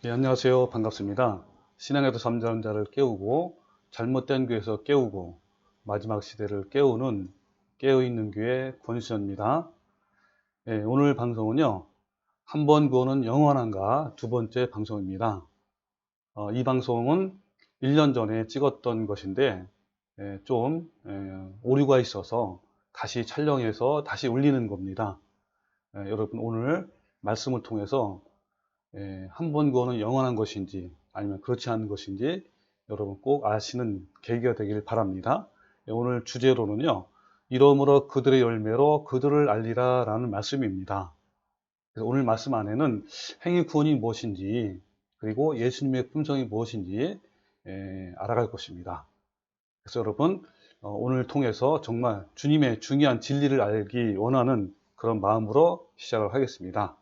네, 안녕하세요. 반갑습니다. 신앙에서 잠자는 자를 깨우고 잘못된 교회에서 깨우고 마지막 시대를 깨우는 깨어있는 교회 권수현입니다. 네, 오늘 방송은요. 한 번 구원은 영원한가 두 번째 방송입니다. 이 방송은 1년 전에 찍었던 것인데 좀 오류가 있어서 다시 촬영해서 다시 올리는 겁니다. 여러분 오늘 말씀을 통해서 한 번 구원은 영원한 것인지 아니면 그렇지 않은 것인지 여러분 꼭 아시는 계기가 되길 바랍니다. 오늘 주제로는요. 이러므로 그들의 열매로 그들을 알리라 라는 말씀입니다. 그래서 오늘 말씀 안에는 행위 구원이 무엇인지 그리고 예수님의 품성이 무엇인지 알아갈 것입니다. 그래서 여러분 오늘 통해서 정말 주님의 중요한 진리를 알기 원하는 그런 마음으로 시작을 하겠습니다.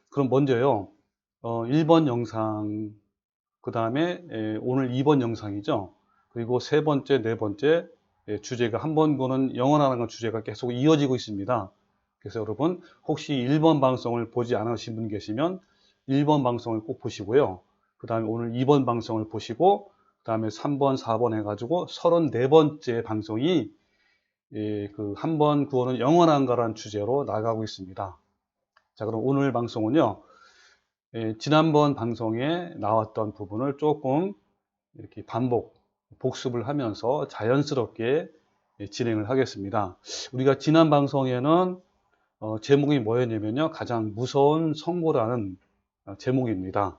그럼 먼저요. 1번 영상, 그 다음에 오늘 2번 영상이죠. 그리고 세 번째, 네 번째 주제가 한 번 보는 영원하는 주제가 계속 이어지고 있습니다. 그래서 여러분 혹시 1번 방송을 보지 않으신 분 계시면 1번 방송을 꼭 보시고요. 그 다음에 오늘 2번 방송을 보시고 그 다음에 3번, 4번 해가지고 34번째 방송이 그 한 번 구원은 영원한가라는 주제로 나가고 있습니다. 자, 그럼 오늘 방송은요. 지난번 방송에 나왔던 부분을 조금 이렇게 복습을 하면서 자연스럽게 진행을 하겠습니다. 우리가 지난 방송에는 제목이 뭐였냐면요. 가장 무서운 선고라는 제목입니다.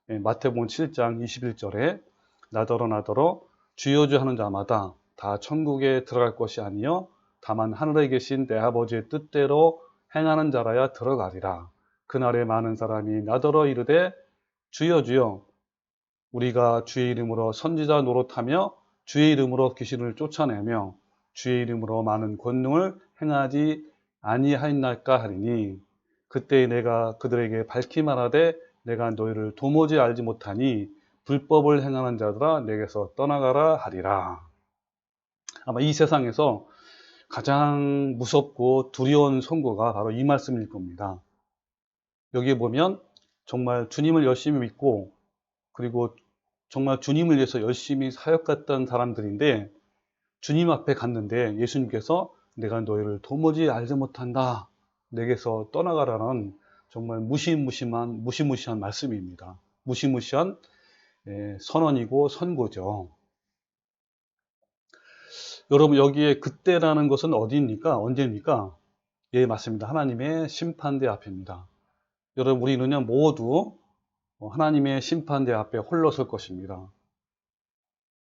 마태복음 7장 21절에 나더러 나더러 주여 주 하는 자마다 다 천국에 들어갈 것이 아니요 다만 하늘에 계신 내 아버지의 뜻대로 행하는 자라야 들어가리라. 그날에 많은 사람이 나더러 이르되 주여 주여 우리가 주의 이름으로 선지자 노릇하며 주의 이름으로 귀신을 쫓아내며 주의 이름으로 많은 권능을 행하지 아니하였나이까 하리니 그때 내가 그들에게 밝히 말하되 내가 너희를 도무지 알지 못하니 불법을 행하는 자들아 내게서 떠나가라 하리라. 아마 이 세상에서 가장 무섭고 두려운 선고가 바로 이 말씀일 겁니다. 여기에 보면 정말 주님을 열심히 믿고 그리고 정말 주님을 위해서 열심히 사역했던 사람들인데 주님 앞에 갔는데 예수님께서 내가 너희를 도무지 알지 못한다. 내게서 떠나가라는 정말 무시무시한 말씀입니다. 무시무시한 선언이고 선고죠. 여러분 여기에 그때라는 것은 어디입니까? 언제입니까? 예, 맞습니다. 하나님의 심판대 앞입니다. 여러분 우리는요 모두 하나님의 심판대 앞에 홀로 설 것입니다.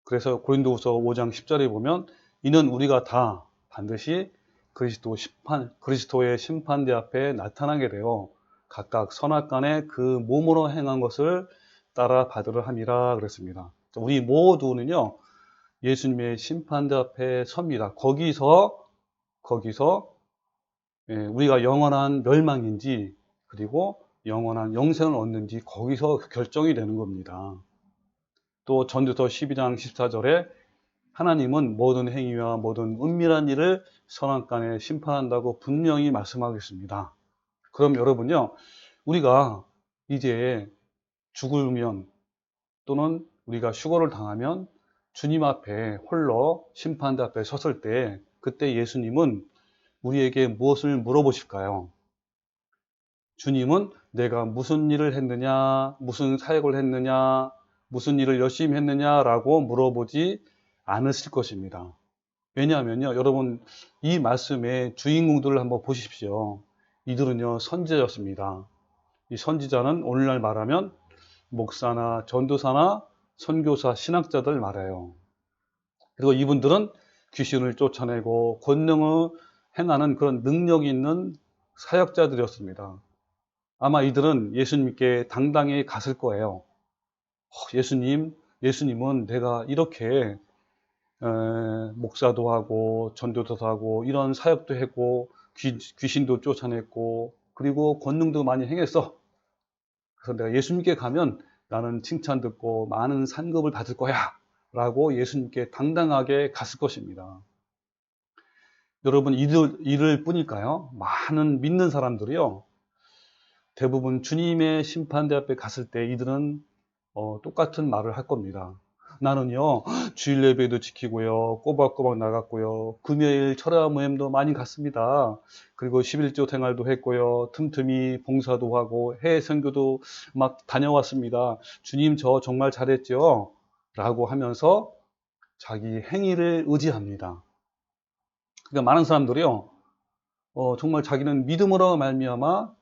그래서 고린도후서 5장 10절에 보면 이는 우리가 다 반드시 그리스도의 심판대 앞에 나타나게 되어 각각 선악간에 그 몸으로 행한 것을 따라 받으려 함이라 그랬습니다. 우리 모두는요 예수님의 심판대 앞에 섭니다. 거기서 우리가 영원한 멸망인지 그리고 영원한 영생을 얻는지 거기서 결정이 되는 겁니다. 또 전도서 12장 14절에 하나님은 모든 행위와 모든 은밀한 일을 선악간에 심판한다고 분명히 말씀하겠습니다. 그럼 여러분요, 우리가 이제 죽으면 또는 우리가 휴거를 당하면 주님 앞에 홀로 심판대 앞에 섰을 때 그때 예수님은 우리에게 무엇을 물어보실까요? 주님은 내가 무슨 일을 했느냐, 무슨 사역을 했느냐, 무슨 일을 열심히 했느냐라고 물어보지 않으실 것입니다. 왜냐하면요, 여러분, 이 말씀의 주인공들을 한번 보십시오. 이들은요, 선지자였습니다. 이 선지자는 오늘날 말하면 목사나 전도사나 선교사, 신학자들 말해요. 그리고 이분들은 귀신을 쫓아내고 권능을 행하는 그런 능력이 있는 사역자들이었습니다. 아마 이들은 예수님께 당당히 갔을 거예요. 예수님은 내가 이렇게 목사도 하고 전도도 하고 이런 사역도 했고 귀신도 쫓아냈고 그리고 권능도 많이 행했어. 그래서 내가 예수님께 가면 나는 칭찬 듣고 많은 상급을 받을 거야 라고 예수님께 당당하게 갔을 것입니다. 여러분 이럴 뿐일까요? 많은 믿는 사람들이요 대부분 주님의 심판대 앞에 갔을 때 이들은 똑같은 말을 할 겁니다. 나는요, 주일 예배도 지키고요, 꼬박꼬박 나갔고요, 금요일 철야 모임도 많이 갔습니다. 그리고 11조 생활도 했고요, 틈틈이 봉사도 하고, 해외 선교도 막 다녀왔습니다. 주님, 저 정말 잘했죠? 라고 하면서 자기 행위를 의지합니다. 그러니까 많은 사람들이요, 정말 자기는 믿음으로 말미암아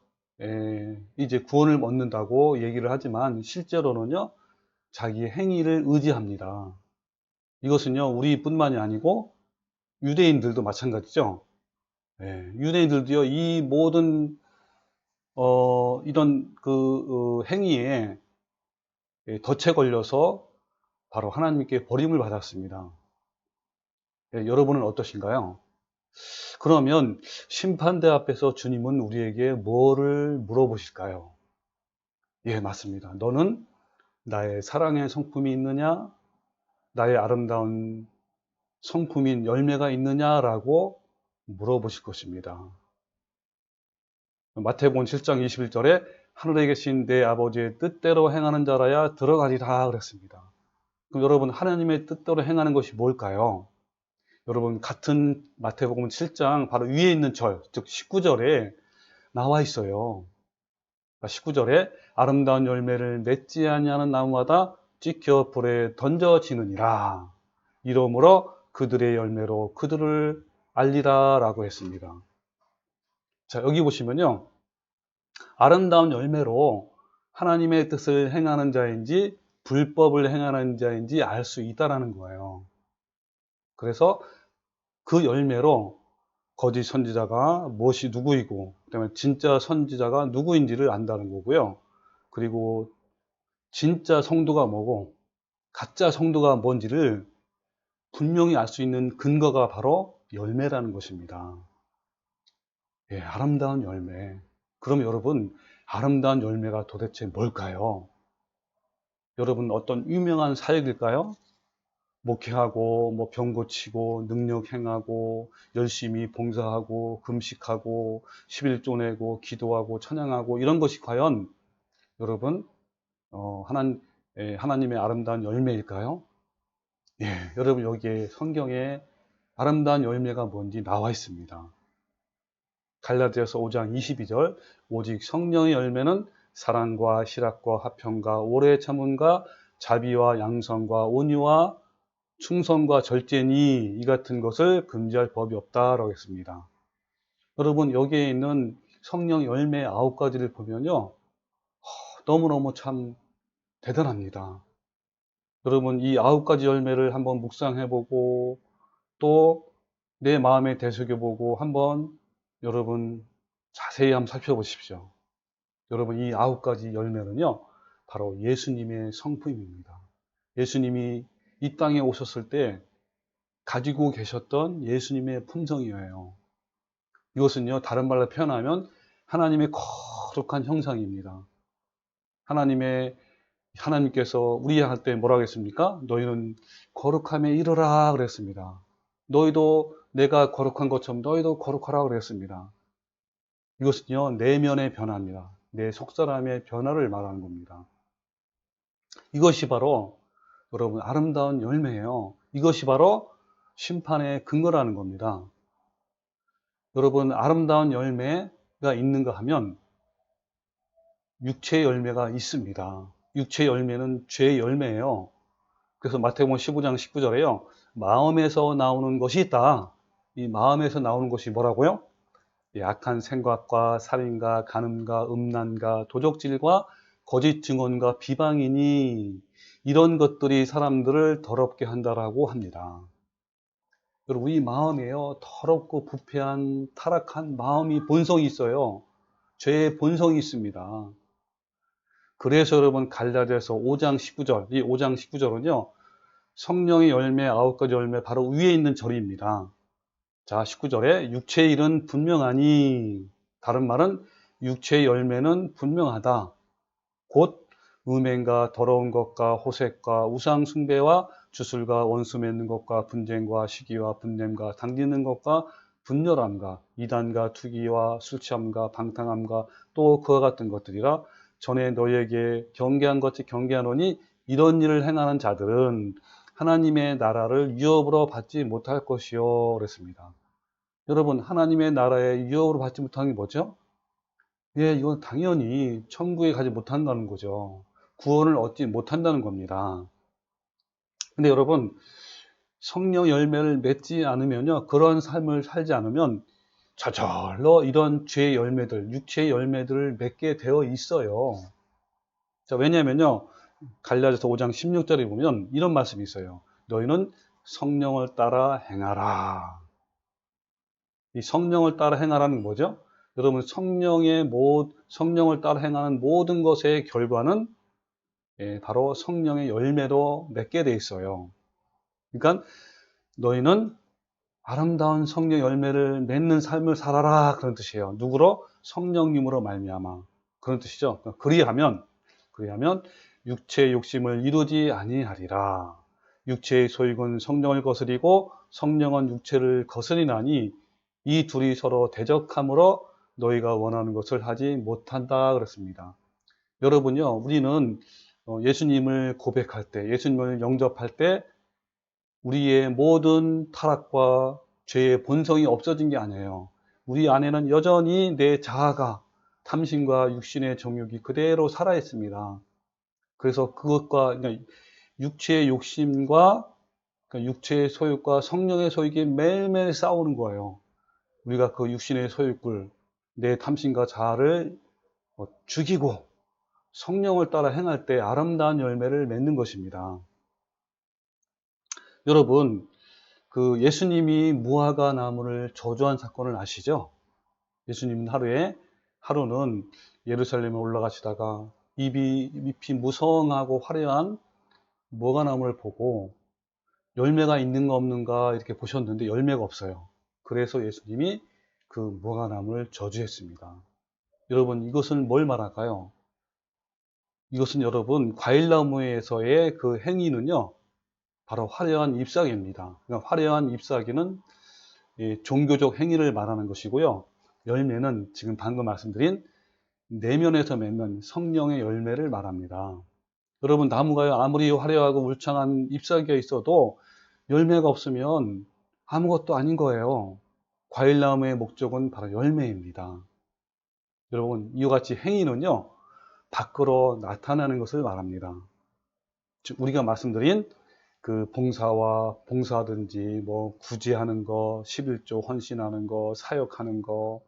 이제 구원을 얻는다고 얘기를 하지만 실제로는요, 자기의 행위를 의지합니다. 이것은요, 우리뿐만이 아니고 유대인들도 마찬가지죠. 유대인들도요, 이 모든 이런 행위에 덫에 걸려서 바로 하나님께 버림을 받았습니다. 여러분은 어떠신가요? 그러면 심판대 앞에서 주님은 우리에게 뭐를 물어보실까요? 예, 맞습니다. 너는 나의 사랑의 성품이 있느냐? 나의 아름다운 성품인 열매가 있느냐라고 물어보실 것입니다. 마태복음 7장 21절에 하늘에 계신 내 아버지의 뜻대로 행하는 자라야 들어가리라 그랬습니다. 그럼 여러분, 하나님의 뜻대로 행하는 것이 뭘까요? 여러분, 같은 마태복음 7장 바로 위에 있는 절, 즉 19절에 나와 있어요. 19절에 아름다운 열매를 맺지 아니하는 나무마다 찍혀 불에 던져지느니라. 이러므로 그들의 열매로 그들을 알리라 라고 했습니다. 자, 여기 보시면요, 아름다운 열매로 하나님의 뜻을 행하는 자인지 불법을 행하는 자인지 알 수 있다라는 거예요. 그래서 그 열매로 거짓 선지자가 무엇이 누구이고, 그다음에 진짜 선지자가 누구인지를 안다는 거고요. 그리고 진짜 성도가 뭐고 가짜 성도가 뭔지를 분명히 알 수 있는 근거가 바로 열매라는 것입니다. 예, 아름다운 열매. 그럼 여러분, 아름다운 열매가 도대체 뭘까요? 여러분, 어떤 유명한 사역일까요? 목회하고, 병 고치고, 능력 행하고, 열심히 봉사하고, 금식하고, 11조 내고, 기도하고, 찬양하고, 이런 것이 과연 여러분, 하나님의 아름다운 열매일까요? 예, 여러분, 여기에 성경에 아름다운 열매가 뭔지 나와 있습니다. 갈라디아서 5장 22절, 오직 성령의 열매는 사랑과 실학과 화평과 오래 참음과 자비와 양성과 온유와 충성과 절제니 이 같은 것을 금지할 법이 없다라고 했습니다. 여러분, 여기에 있는 성령 열매 9가지를 보면요, 너무너무 참 대단합니다. 여러분, 이 9가지 열매를 한번 묵상해보고 또 내 마음에 되새겨보고 한번 여러분 자세히 한번 살펴보십시오. 여러분, 이 9가지 열매는요, 바로 예수님의 성품입니다. 예수님이 이 땅에 오셨을 때 가지고 계셨던 예수님의 품성이에요. 이것은요, 다른 말로 표현하면 하나님의 거룩한 형상입니다. 하나님께서 우리한테 뭐라고 했습니까? 너희는 거룩함에 이르라 그랬습니다. 너희도 내가 거룩한 것처럼 너희도 거룩하라 그랬습니다. 이것은요, 내면의 변화입니다. 내 속사람의 변화를 말하는 겁니다. 이것이 바로 여러분 아름다운 열매예요. 이것이 바로 심판의 근거라는 겁니다. 여러분, 아름다운 열매가 있는가 하면 육체의 열매가 있습니다. 육체의 열매는 죄의 열매예요. 그래서 마태복음 15장 19절에요. 마음에서 나오는 것이 있다. 이 마음에서 나오는 것이 뭐라고요? 악한 생각과 살인과 간음과 음란과 도적질과 거짓 증언과 비방이니 이런 것들이 사람들을 더럽게 한다라고 합니다. 여러분, 이 마음에요, 더럽고 부패한 타락한 마음이 본성이 있어요. 죄의 본성이 있습니다. 그래서 여러분, 갈라디아서 5장 19절, 이 5장 19절은요, 성령의 열매 9가지 열매 바로 위에 있는 절입니다. 자, 19절에 육체의 일은 분명하니, 다른 말은 육체의 열매는 분명하다. 곧 음행과 더러운 것과 호색과 우상 숭배와 주술과 원수 맺는 것과 분쟁과 시기와 분냄과 당기는 것과 분열함과 이단과 투기와 술 취함과 방탕함과 또 그와 같은 것들이라 전에 너희에게 경계한 것이 경계하노니 이런 일을 행하는 자들은 하나님의 나라를 유업으로 받지 못할 것이요 그랬습니다. 여러분, 하나님의 나라에 유업으로 받지 못하는 게 뭐죠? 예, 이건 당연히 천국에 가지 못한다는 거죠. 구원을 얻지 못한다는 겁니다. 근데 여러분, 성령 열매를 맺지 않으면요, 그런 삶을 살지 않으면 저절로 이런 죄의 열매들, 육체의 열매들을 맺게 되어 있어요. 자, 왜냐면요, 갈라디아서 5장 16절에 보면 이런 말씀이 있어요. 너희는 성령을 따라 행하라. 이 성령을 따라 행하라는 게 뭐죠? 여러분, 성령을 따라 행하는 모든 것의 결과는 바로 성령의 열매로 맺게 돼 있어요. 그러니까 너희는 아름다운 성령 열매를 맺는 삶을 살아라 그런 뜻이에요. 누구로? 성령님으로 말미암아 그런 뜻이죠. 그리하면 육체의 욕심을 이루지 아니하리라. 육체의 소욕은 성령을 거스리고 성령은 육체를 거스리나니 이 둘이 서로 대적함으로 너희가 원하는 것을 하지 못한다 그랬습니다. 여러분요, 우리는 예수님을 고백할 때, 예수님을 영접할 때 우리의 모든 타락과 죄의 본성이 없어진 게 아니에요. 우리 안에는 여전히 내 자아가 탐심과 육신의 정욕이 그대로 살아 있습니다. 그래서 그러니까 육체의 욕심과 그러니까 육체의 소욕과 성령의 소욕이 매일매일 싸우는 거예요. 우리가 그 육신의 소욕을 내 탐심과 자아를 죽이고 성령을 따라 행할 때 아름다운 열매를 맺는 것입니다. 여러분, 그 예수님이 무화과 나무를 저주한 사건을 아시죠? 예수님은 하루는 예루살렘에 올라가시다가 잎이 무성하고 화려한 무화과 나무를 보고 열매가 있는가 없는가 이렇게 보셨는데 열매가 없어요. 그래서 예수님이 그 무화과 나무를 저주했습니다. 여러분, 이것은 뭘 말할까요? 이것은 여러분, 과일나무에서의 그 행위는요, 바로 화려한 잎사귀입니다. 그러니까 화려한 잎사귀는 종교적 행위를 말하는 것이고요. 열매는 지금 방금 말씀드린 내면에서 맺는 성령의 열매를 말합니다. 여러분, 나무가 아무리 화려하고 울창한 잎사귀가 있어도 열매가 없으면 아무것도 아닌 거예요. 과일나무의 목적은 바로 열매입니다. 여러분, 이와 같이 행위는요, 밖으로 나타나는 것을 말합니다. 즉, 우리가 말씀드린 그 봉사든지 뭐 구제하는 거, 11조 헌신하는 거, 사역하는 거,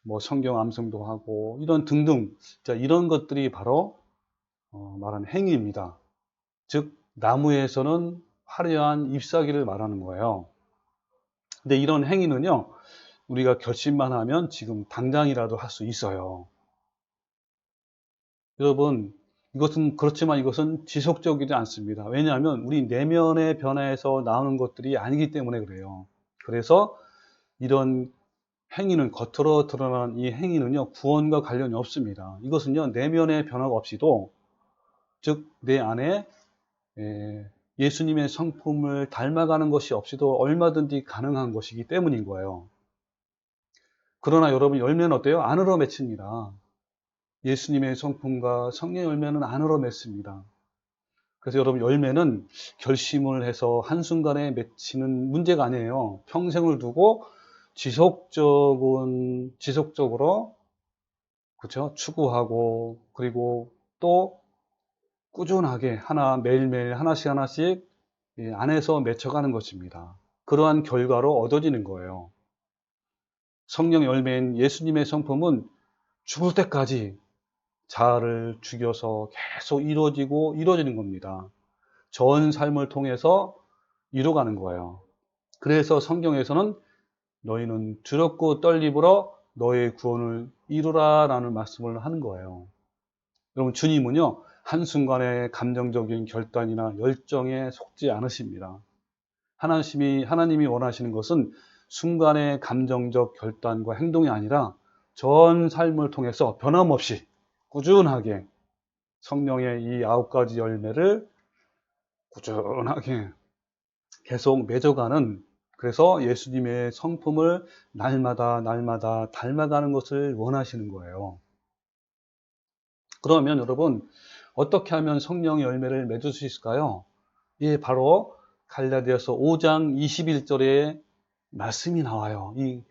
뭐 성경 암송도 하고 이런 등등, 자, 이런 것들이 바로 말하는 행위입니다. 즉 나무에서는 화려한 잎사귀를 말하는 거예요. 근데 이런 행위는요, 우리가 결심만 하면 지금 당장이라도 할 수 있어요. 여러분, 그렇지만 이것은 지속적이지 않습니다. 왜냐하면 우리 내면의 변화에서 나오는 것들이 아니기 때문에 그래요. 그래서 이런 행위는, 겉으로 드러나는 이 행위는요, 구원과 관련이 없습니다. 이것은요, 내면의 변화가 없이도, 즉 내 안에 예수님의 성품을 닮아가는 것이 없이도 얼마든지 가능한 것이기 때문인 거예요. 그러나 여러분, 열매는 어때요? 안으로 맺힙니다. 예수님의 성품과 성령의 열매는 안으로 맺습니다. 그래서 여러분, 열매는 결심을 해서 한순간에 맺히는 문제가 아니에요. 평생을 두고 지속적으로 그렇죠? 추구하고, 그리고 또 꾸준하게 매일매일 하나씩 안에서 맺혀가는 것입니다. 그러한 결과로 얻어지는 거예요. 성령 열매인 예수님의 성품은 죽을 때까지 자아를 죽여서 계속 이루어지는 겁니다. 전 삶을 통해서 이루어가는 거예요. 그래서 성경에서는 너희는 두렵고 떨림으로 너의 구원을 이루라 라는 말씀을 하는 거예요. 여러분, 주님은요, 한순간의 감정적인 결단이나 열정에 속지 않으십니다. 하나님이 원하시는 것은 순간의 감정적 결단과 행동이 아니라 전 삶을 통해서 변함없이 꾸준하게 성령의 이 9가지 열매를 꾸준하게 계속 맺어가는 그래서 예수님의 성품을 날마다 닮아가는 것을 원하시는 거예요. 그러면 여러분, 어떻게 하면 성령의 열매를 맺을 수 있을까요? 예, 바로 갈라디아서 5장 21절에 말씀이 나와요. 이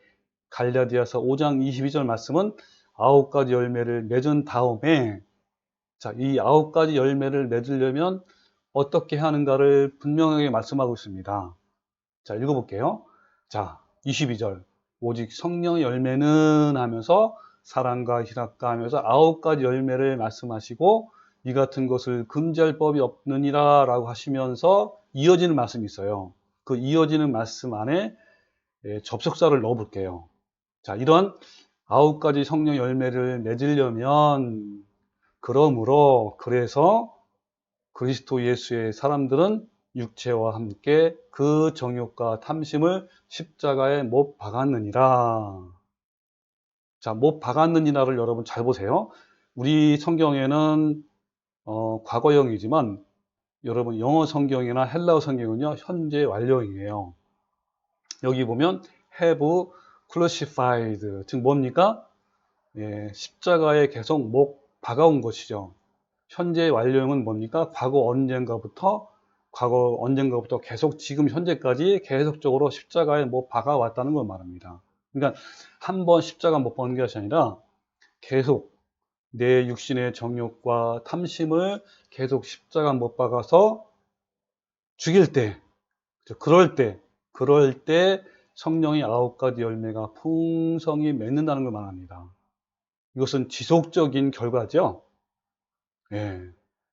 갈라디아서 5장 22절 말씀은 9가지 열매를 맺은 다음에, 자, 이 9가지 열매를 맺으려면 어떻게 하는가를 분명하게 말씀하고 있습니다. 자, 읽어볼게요. 자, 22절. 오직 성령의 열매는 하면서 사랑과 희락과 하면서 9가지 열매를 말씀하시고 이 같은 것을 금지할 법이 없느니라 라고 하시면서 이어지는 말씀이 있어요. 그 이어지는 말씀 안에 접속사를 넣어 볼게요. 자, 이런 9가지 성령 열매를 맺으려면 그래서 그리스도 예수의 사람들은 육체와 함께 그 정욕과 탐심을 십자가에 못 박았느니라. 자, 못 박았느니라를 여러분 잘 보세요. 우리 성경에는 과거형이지만 여러분 영어 성경이나 헬라어 성경은요 현재 완료형이에요. 여기 보면 have crucified, 즉 뭡니까? 예, 십자가에 계속 못 박아온 것이죠. 현재 완료형은 뭡니까? 과거 언젠가부터 계속 지금 현재까지 계속적으로 십자가에 못 박아왔다는 걸 말합니다. 그러니까 한 번 십자가 못 박는 것이 아니라 계속 내 육신의 정욕과 탐심을 계속 십자가 못 박아서 죽일 때, 그럴 때 성령의 9가지 열매가 풍성히 맺는다는 걸 말합니다. 이것은 지속적인 결과죠. 예.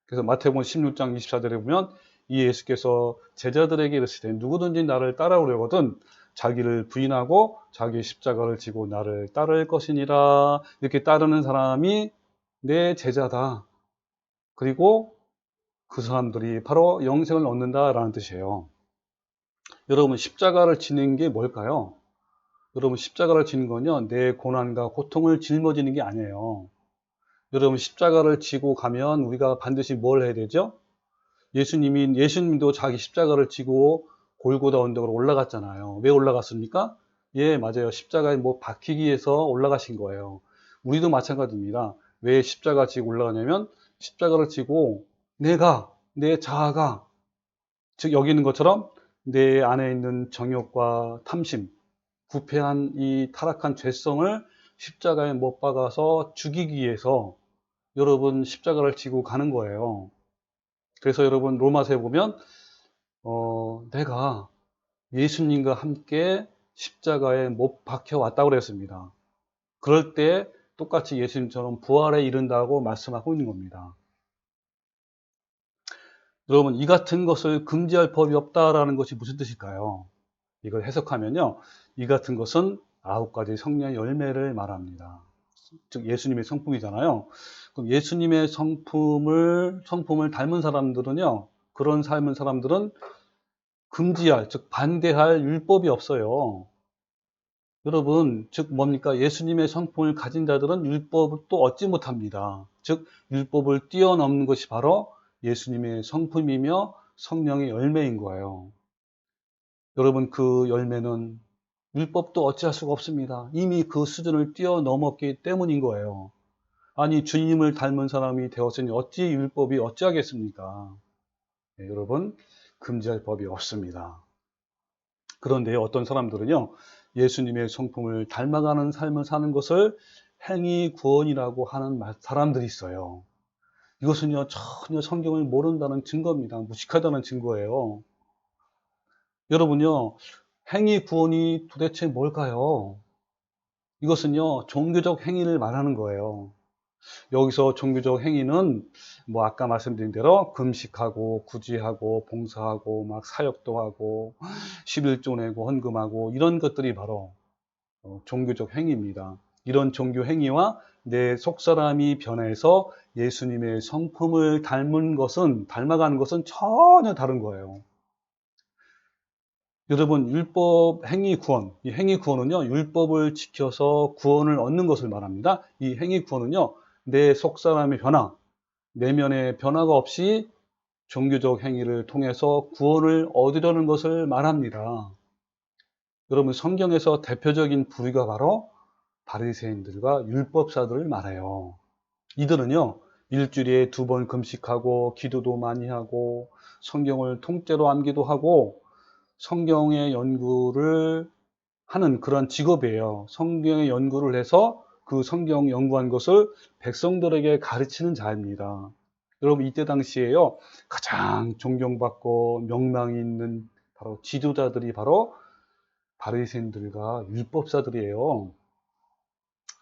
그래서 마태복음 16장 24절에 보면 이 예수께서 제자들에게 이르시되 누구든지 나를 따라오려거든 자기를 부인하고 자기 십자가를 지고 나를 따를 것이니라. 이렇게 따르는 사람이 내 제자다. 그리고 그 사람들이 바로 영생을 얻는다라는 뜻이에요. 여러분, 십자가를 지는 게 뭘까요? 여러분, 십자가를 지는 건요, 내 고난과 고통을 짊어지는 게 아니에요. 여러분, 십자가를 지고 가면 우리가 반드시 뭘 해야 되죠? 예수님도 자기 십자가를 지고 골고다 언덕으로 올라갔잖아요. 왜 올라갔습니까? 예, 맞아요. 십자가에 뭐 박히기 위해서 올라가신 거예요. 우리도 마찬가지입니다. 왜 십자가 지고 올라가냐면 십자가를 지고 내 자아가, 즉 여기 있는 것처럼 내 안에 있는 정욕과 탐심, 부패한 이 타락한 죄성을 십자가에 못 박아서 죽이기 위해서 여러분 십자가를 지고 가는 거예요. 그래서 여러분 로마서에 보면 내가 예수님과 함께 십자가에 못 박혀 왔다고 그랬습니다. 그럴 때 똑같이 예수님처럼 부활에 이른다고 말씀하고 있는 겁니다. 여러분, 이 같은 것을 금지할 법이 없다라는 것이 무슨 뜻일까요? 이걸 해석하면요, 이 같은 것은 9가지 성령의 열매를 말합니다. 즉 예수님의 성품이잖아요. 그럼 예수님의 성품을 닮은 사람들은요, 그런 삶은 사람들은 금지할, 즉 반대할 율법이 없어요. 여러분, 즉 뭡니까? 예수님의 성품을 가진 자들은 율법을 또 얻지 못합니다. 즉 율법을 뛰어넘는 것이 바로 예수님의 성품이며 성령의 열매인 거예요. 여러분, 그 열매는 율법도 어찌할 수가 없습니다. 이미 그 수준을 뛰어넘었기 때문인 거예요. 아니, 주님을 닮은 사람이 되었으니 어찌 율법이 어찌하겠습니까? 네, 여러분, 금지할 법이 없습니다. 그런데 어떤 사람들은요, 예수님의 성품을 닮아가는 삶을 사는 것을 행위 구원이라고 하는 사람들이 있어요. 이것은요, 전혀 성경을 모른다는 증거입니다. 무식하다는 증거예요. 여러분요, 행위 구원이 도대체 뭘까요? 이것은요, 종교적 행위를 말하는 거예요. 여기서 종교적 행위는 뭐 아까 말씀드린 대로 금식하고 구제하고 봉사하고 막 사역도 하고 11조 내고 헌금하고 이런 것들이 바로 종교적 행위입니다. 이런 종교 행위와 내 속사람이 변해서 예수님의 성품을 닮아가는 것은 전혀 다른 거예요. 여러분, 율법 행위 구원, 이 행위 구원은요, 율법을 지켜서 구원을 얻는 것을 말합니다. 이 행위 구원은요, 내 속사람의 변화, 내면의 변화가 없이 종교적 행위를 통해서 구원을 얻으려는 것을 말합니다. 여러분 성경에서 대표적인 부류가 바로 바리새인들과 율법사들을 말해요. 이들은요, 일주일에 2번 금식하고 기도도 많이 하고 성경을 통째로 암기도 하고 성경의 연구를 하는 그런 직업이에요. 성경의 연구를 해서 그 성경 연구한 것을 백성들에게 가르치는 자입니다. 여러분 이때 당시에요, 가장 존경받고 명망이 있는 바로 지도자들이 바로 바리새인들과 율법사들이에요.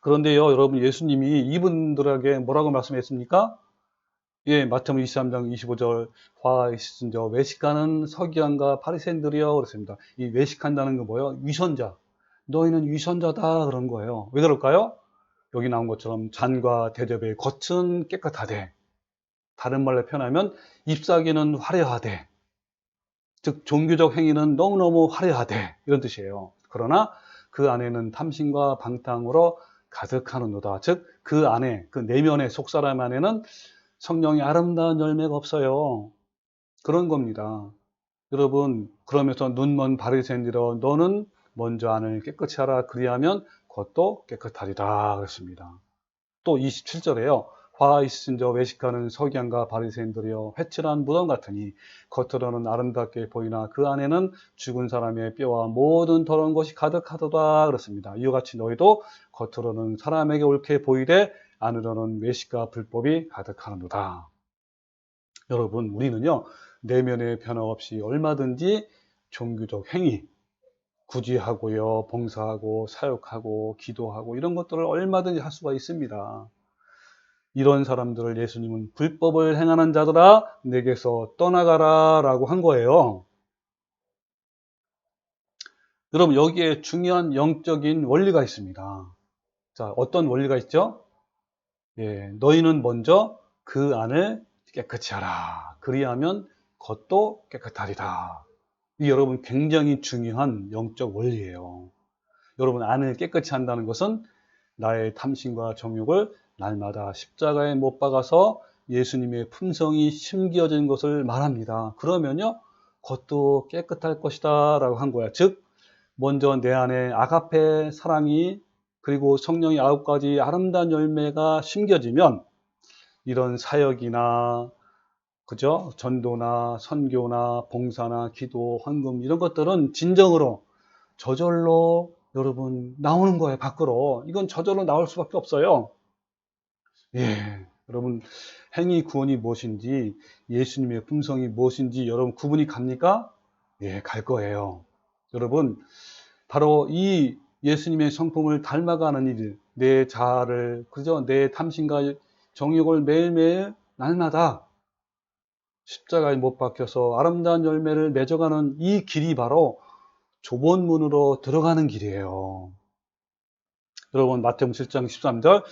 그런데요, 여러분 예수님이 이분들에게 뭐라고 말씀했습니까? 예, 마태복음 23장 25절 화 있으신 저 외식하는 서기관과 바리새인들이여 그랬습니다. 이 외식한다는 건 뭐예요? 위선자. 너희는 위선자다 그런 거예요. 왜 그럴까요? 여기 나온 것처럼 잔과 대접의 겉은 깨끗하되 다른 말로 표현하면 잎사귀는 화려하되 즉 종교적 행위는 너무너무 화려하되 이런 뜻이에요. 그러나 그 안에는 탐심과 방탕으로 가득하는도다. 즉 그 안에 그 내면의 속사람 안에는 성령의 아름다운 열매가 없어요. 그런 겁니다. 여러분 그러면서 눈먼 바리새인들아 너는 먼저 안을 깨끗이 하라 그리하면 겉도 깨끗하리라 그랬습니다. 또 27절에요. 화 있으신 저 외식하는 서기관과 바리새인들이여 회칠한 무덤 같으니 겉으로는 아름답게 보이나 그 안에는 죽은 사람의 뼈와 모든 더러운 것이 가득하도다 그렇습니다. 이와 같이 너희도 겉으로는 사람에게 옳게 보이되 안으로는 외식과 불법이 가득하는도다. 여러분 우리는요 내면의 변화 없이 얼마든지 종교적 행위 구제하고요 봉사하고 사역하고 기도하고 이런 것들을 얼마든지 할 수가 있습니다. 이런 사람들을 예수님은 불법을 행하는 자들아 내게서 떠나가라 라고 한 거예요. 여러분 여기에 중요한 영적인 원리가 있습니다. 자, 어떤 원리가 있죠? 예, 너희는 먼저 그 안을 깨끗이 하라. 그리하면 겉도 깨끗하리라. 이 여러분 굉장히 중요한 영적 원리예요. 여러분 안을 깨끗이 한다는 것은 나의 탐심과 정욕을 날마다 십자가에 못 박아서 예수님의 품성이 심겨진 것을 말합니다. 그러면요 겉도 깨끗할 것이다 라고 한 거야. 즉 먼저 내 안에 아가페 사랑이 그리고 성령의 9가지 아름다운 열매가 심겨지면 이런 사역이나 그죠? 전도나 선교나 봉사나 기도, 헌금 이런 것들은 진정으로 저절로 여러분 나오는 거예요. 밖으로. 이건 저절로 나올 수밖에 없어요. 예, 여러분 행위 구원이 무엇인지 예수님의 품성이 무엇인지 여러분 구분이 갑니까? 예, 갈 거예요. 여러분 바로 이 예수님의 성품을 닮아가는 일, 내 자아를 그죠? 내 탐심과 정욕을 매일매일 날마다 십자가에 못 박혀서 아름다운 열매를 맺어가는 이 길이 바로 좁은 문으로 들어가는 길이에요. 여러분 마태복음 7장 13절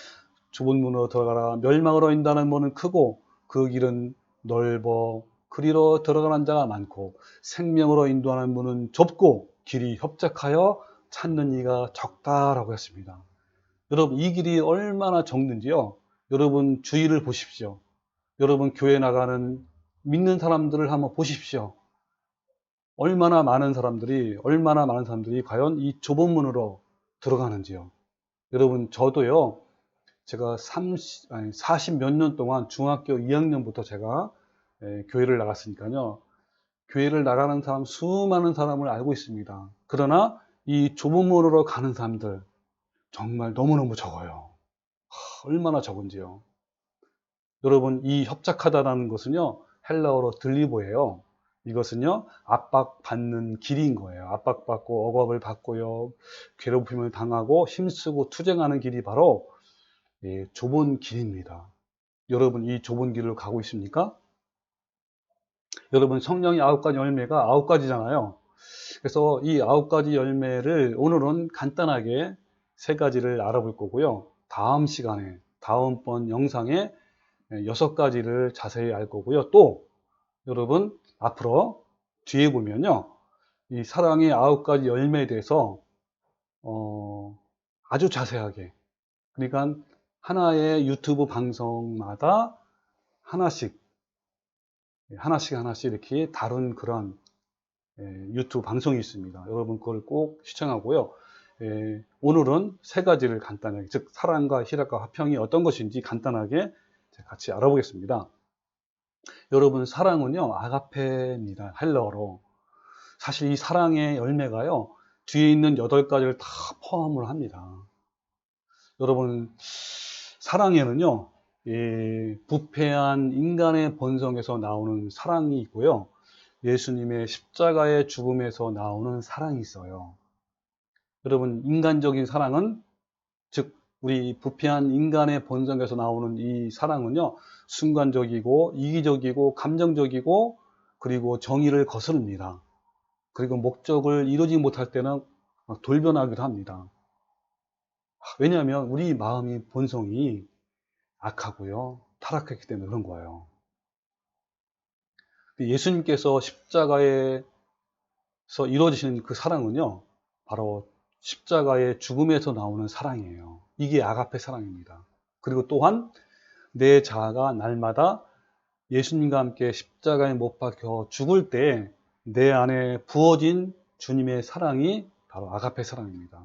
좁은 문으로 들어가라. 멸망으로 인도하는 문은 크고 그 길은 넓어 그리로 들어가는 자가 많고 생명으로 인도하는 문은 좁고 길이 협착하여 찾는 이가 적다라고 했습니다. 여러분 이 길이 얼마나 적는지요. 여러분 주위를 보십시오. 여러분 교회 나가는 믿는 사람들을 한번 보십시오. 얼마나 많은 사람들이 과연 이 좁은 문으로 들어가는지요. 여러분 저도요. 제가 40 몇 년 동안 중학교 2학년부터 제가 교회를 나갔으니까요. 교회를 나가는 사람 수많은 사람을 알고 있습니다. 그러나 이 좁은 문으로 가는 사람들 정말 너무너무 적어요. 얼마나 적은지요. 여러분 이 협착하다라는 것은요. 헬라어로 들리보예요. 이것은요. 압박받는 길인 거예요. 압박받고 억압을 받고요. 괴롭힘을 당하고 힘쓰고 투쟁하는 길이 바로 좁은 길입니다. 여러분 이 좁은 길을 가고 있습니까? 여러분 성령의 9가지 열매가 9가지잖아요. 그래서 이 9가지 열매를 오늘은 간단하게 3가지를 알아볼 거고요. 다음 시간에 다음번 영상에 6가지를 자세히 알 거고요. 또 여러분 앞으로 뒤에 보면요. 이 사랑의 9가지 열매에 대해서 아주 자세하게 그러니까 하나의 유튜브 방송마다 하나씩 이렇게 다룬 그런 유튜브 방송이 있습니다. 여러분 그걸 꼭 시청하고요. 오늘은 세 가지를 간단하게, 즉 사랑과 희락과 화평이 어떤 것인지 간단하게 같이 알아보겠습니다. 여러분, 사랑은요, 아가페입니다. 헬러어로. 사실 이 사랑의 열매가요, 뒤에 있는 8가지를 다 포함을 합니다. 여러분, 사랑에는요, 부패한 인간의 본성에서 나오는 사랑이 있고요, 예수님의 십자가의 죽음에서 나오는 사랑이 있어요. 여러분, 인간적인 사랑은, 즉 우리 부패한 인간의 본성에서 나오는 이 사랑은요, 순간적이고 이기적이고 감정적이고 그리고 정의를 거스릅니다. 그리고 목적을 이루지 못할 때는 돌변하기도 합니다. 왜냐하면 우리 마음이 본성이 악하고요, 타락했기 때문에 그런 거예요. 예수님께서 십자가에서 이루어지신 그 사랑은요, 바로 십자가의 죽음에서 나오는 사랑이에요. 이게 아가페 사랑입니다. 그리고 또한 내 자아가 날마다 예수님과 함께 십자가에 못 박혀 죽을 때 내 안에 부어진 주님의 사랑이 바로 아가페 사랑입니다.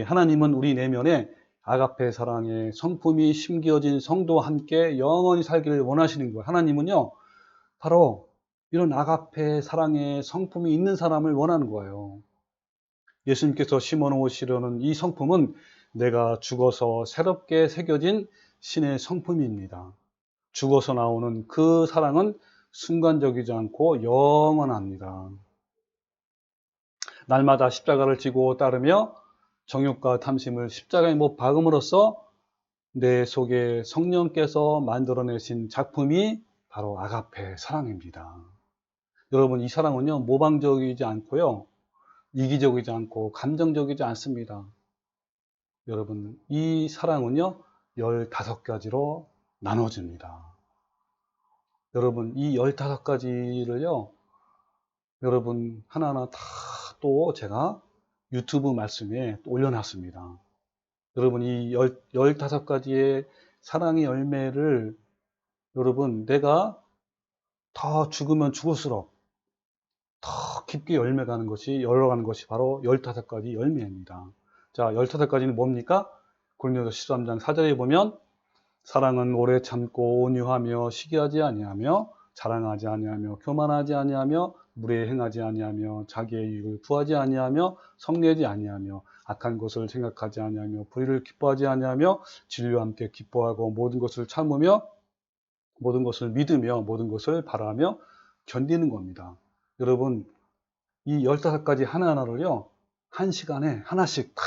하나님은 우리 내면에 아가페 사랑의 성품이 심겨진 성도와 함께 영원히 살기를 원하시는 거예요. 하나님은요, 바로 이런 아가페 사랑의 성품이 있는 사람을 원하는 거예요. 예수님께서 심어놓으시려는 이 성품은 내가 죽어서 새롭게 새겨진 신의 성품입니다. 죽어서 나오는 그 사랑은 순간적이지 않고 영원합니다. 날마다 십자가를 지고 따르며 정욕과 탐심을 십자가에 못 박음으로써 내 속에 성령께서 만들어내신 작품이 바로 아가페 사랑입니다. 여러분, 이 사랑은요, 모방적이지 않고요, 이기적이지 않고 감정적이지 않습니다. 여러분, 이 사랑은요, 15가지로 나눠집니다. 여러분, 이 15가지를요, 여러분, 하나하나 다 또 제가 유튜브 말씀에 또 올려놨습니다. 여러분, 이 15가지의 사랑의 열매를 여러분, 내가 더 죽으면 죽을수록 더 깊게 열매가는 것이, 열어가는 것이 바로 15가지 열매입니다. 자, 15가지는 뭡니까? 고린도서 13장 4절에 보면 사랑은 오래 참고 온유하며 시기하지 아니하며 자랑하지 아니하며 교만하지 아니하며 무례 행하지 아니하며 자기의 이익을 구하지 아니하며 성내지 아니하며 악한 것을 생각하지 아니하며 불의를 기뻐하지 아니하며 진리와 함께 기뻐하고 모든 것을 참으며 모든 것을 믿으며 모든 것을 바라며 견디는 겁니다. 여러분, 이 15가지 하나하나를요, 한 시간에 하나씩 다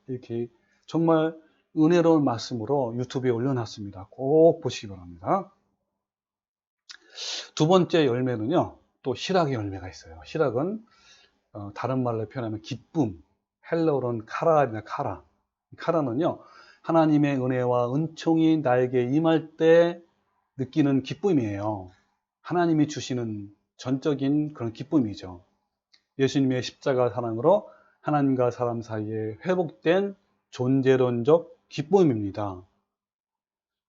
이렇게 정말 은혜로운 말씀으로 유튜브에 올려놨습니다. 꼭 보시기 바랍니다. 두 번째 열매는요, 또 희락의 열매가 있어요. 희락은 다른 말로 표현하면 기쁨, 헬러어로는 카라입니다. 카라. 카라는요, 하나님의 은혜와 은총이 나에게 임할 때 느끼는 기쁨이에요. 하나님이 주시는 전적인 그런 기쁨이죠. 예수님의 십자가 사랑으로 하나님과 사람 사이에 회복된 존재론적 기쁨입니다.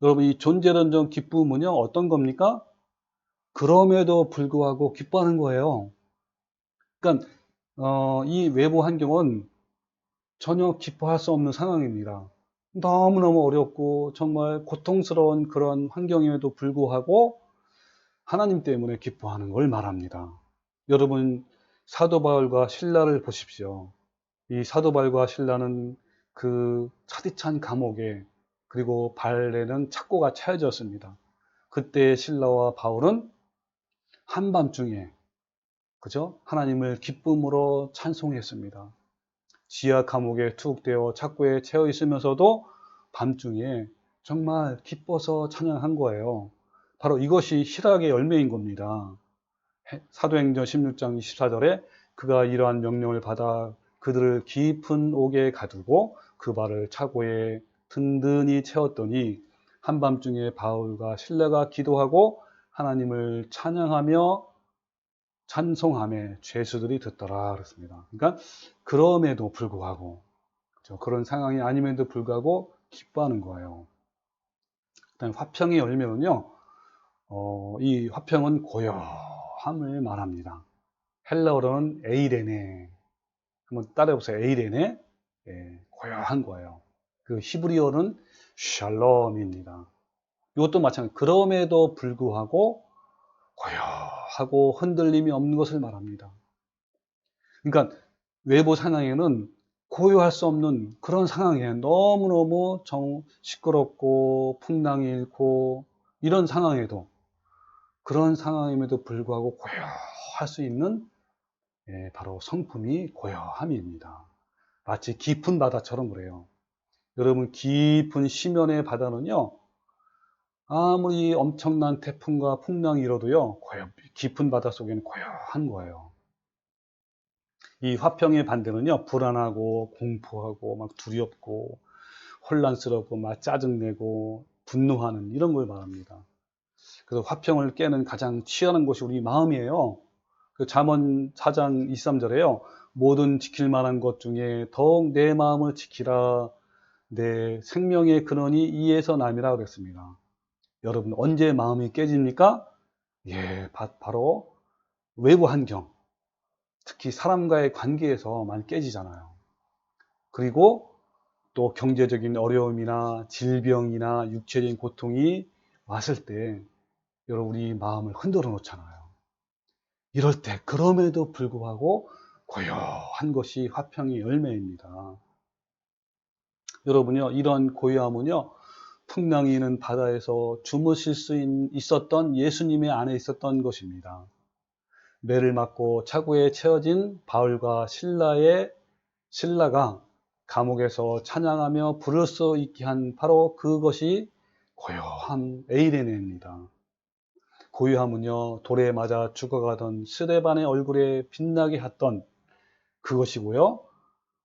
여러분, 이 존재론적 기쁨은요, 어떤 겁니까? 그럼에도 불구하고 기뻐하는 거예요. 그러니까 이 외부 환경은 전혀 기뻐할 수 없는 상황입니다. 너무너무 어렵고 정말 고통스러운 그런 환경임에도 불구하고 하나님 때문에 기뻐하는 걸 말합니다. 여러분, 사도 바울과 실라를 보십시오. 이 사도 바울과 실라는 그 차디찬 감옥에, 그리고 발에는 착고가 차여졌습니다. 그때 실라와 바울은 한밤중에, 그죠? 하나님을 기쁨으로 찬송했습니다. 지하 감옥에 투옥되어 착고에 채워 있으면서도 밤중에 정말 기뻐서 찬양한 거예요. 바로 이것이 희락의 열매인 겁니다. 사도행전 16장 24절에 그가 이러한 명령을 받아 그들을 깊은 옥에 가두고 그 발을 차고에 든든히 채웠더니 한밤중에 바울과 실라가 기도하고 하나님을 찬양하며 찬송함에 죄수들이 듣더라 그랬습니다. 그러니까 그럼에도 불구하고, 그렇죠? 그런 상황이 아님에도 불구하고 기뻐하는 거예요. 그다음에 화평의 열매는요, 이 화평은 고요함을 말합니다. 헬라어로는 에이레네. 한번 따라해보세요. 에이레네. 예, 고요한 거예요. 그 히브리어는 샬롬입니다. 이것도 마찬가지. 그럼에도 불구하고 고요하고 흔들림이 없는 것을 말합니다. 그러니까 외부 상황에는 고요할 수 없는 그런 상황이에요. 너무너무 시끄럽고 풍랑이 일고 이런 상황에도, 그런 상황임에도 불구하고 고요할 수 있는, 바로 성품이 고요함입니다. 마치 깊은 바다처럼 그래요. 여러분, 깊은 심연의 바다는요, 아무리 엄청난 태풍과 풍랑이 일어도요, 깊은 바다 속에는 고요한 거예요. 이 화평의 반대는요, 불안하고 공포하고 막 두렵고 혼란스럽고 막 짜증내고 분노하는 이런 걸 말합니다. 그래서 화평을 깨는 가장 치열한 것이 우리 마음이에요. 그 잠언 4장 23절에요. 모든 지킬 만한 것 중에 더욱 내 마음을 지키라. 내 생명의 근원이 이에서 남이라 그랬습니다. 여러분, 언제 마음이 깨집니까? 예, 바로 외부 환경, 특히 사람과의 관계에서 많이 깨지잖아요. 그리고 또 경제적인 어려움이나 질병이나 육체적인 고통이 왔을 때 여러분, 우리 마음을 흔들어 놓잖아요. 이럴 때 그럼에도 불구하고 고요한 것이 화평의 열매입니다. 여러분요, 이런 고요함은요, 풍랑이 있는 바다에서 주무실 수 있었던 예수님의 안에 있었던 것입니다. 매를 맞고 차고에 채워진 바울과 신라가 감옥에서 찬양하며 부를 수 있게 한 바로 그것이 고요함, 에이레네입니다. 고요함은요, 돌에 맞아 죽어가던 스데반의 얼굴에 빛나게 했던 그것이고요.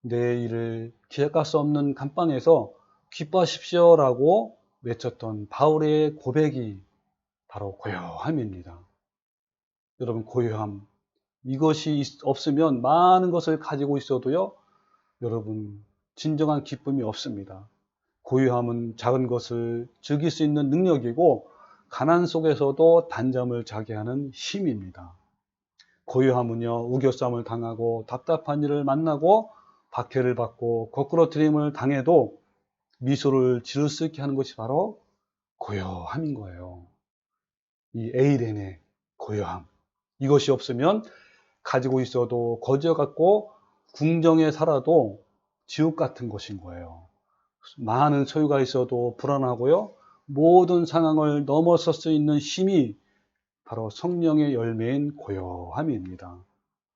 내일을 기약할 수 없는 감방에서 기뻐하십시오라고 외쳤던 바울의 고백이 바로 고요함입니다. 여러분, 고요함. 이것이 없으면 많은 것을 가지고 있어도요, 여러분, 진정한 기쁨이 없습니다. 고요함은 작은 것을 즐길 수 있는 능력이고, 가난 속에서도 단잠을 자게 하는 힘입니다. 고요함은요, 우겨쌈을 당하고 답답한 일을 만나고 박해를 받고 거꾸러뜨림을 당해도 미소를 지을 수 있게 하는 것이 바로 고요함인 거예요. 이 에이렌의 고요함. 이것이 없으면 가지고 있어도 거저 갖고 궁정에 살아도 지옥 같은 것인 거예요. 많은 소유가 있어도 불안하고요. 모든 상황을 넘어설 수 있는 힘이 바로 성령의 열매인 고요함입니다.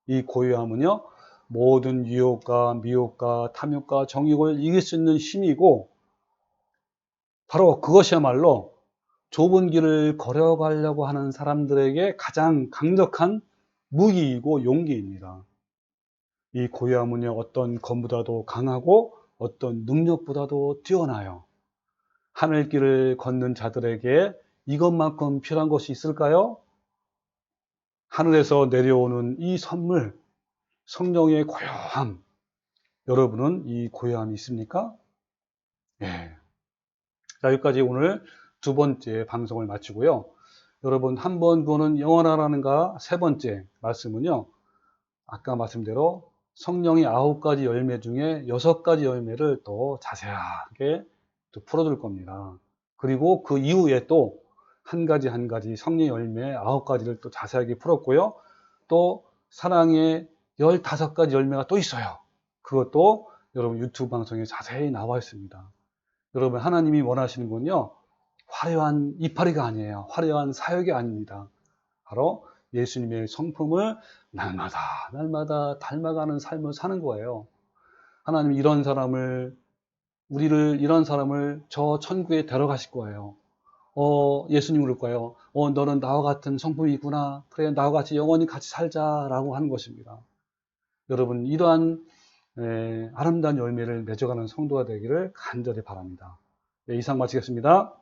이 고요함은요, 모든 유혹과 미혹과 탐욕과 정욕을 이길 수 있는 힘이고, 바로 그것이야말로 좁은 길을 걸어가려고 하는 사람들에게 가장 강력한 무기이고 용기입니다. 이 고요함은요, 어떤 검보다도 강하고 어떤 능력보다도 뛰어나요. 하늘길을 걷는 자들에게 이것만큼 필요한 것이 있을까요? 하늘에서 내려오는 이 선물, 성령의 고요함. 여러분은 이 고요함이 있습니까? 예. 자, 여기까지 오늘 두 번째 방송을 마치고요. 여러분, 한 번 보는 영원하라는가 세 번째 말씀은요, 아까 말씀대로 성령의 9가지 열매 중에 6가지 열매를 더 자세하게 또 풀어줄 겁니다. 그리고 그 이후에 또 한 가지 한 가지 성령의 열매 9가지를 또 자세하게 풀었고요. 또 사랑의 15가지 열매가 또 있어요. 그것도 여러분 유튜브 방송에 자세히 나와 있습니다. 여러분, 하나님이 원하시는 건요, 화려한 이파리가 아니에요. 화려한 사역이 아닙니다. 바로 예수님의 성품을 날마다 닮아가는 삶을 사는 거예요. 하나님 이런 사람을, 이런 사람을 저 천국에 데려가실 거예요. 예수님 그럴 거예요. 너는 나와 같은 성품이 있구나. 그래, 나와 같이 영원히 같이 살자라고 하는 것입니다. 여러분, 이러한 아름다운 열매를 맺어가는 성도가 되기를 간절히 바랍니다. 네, 이상 마치겠습니다.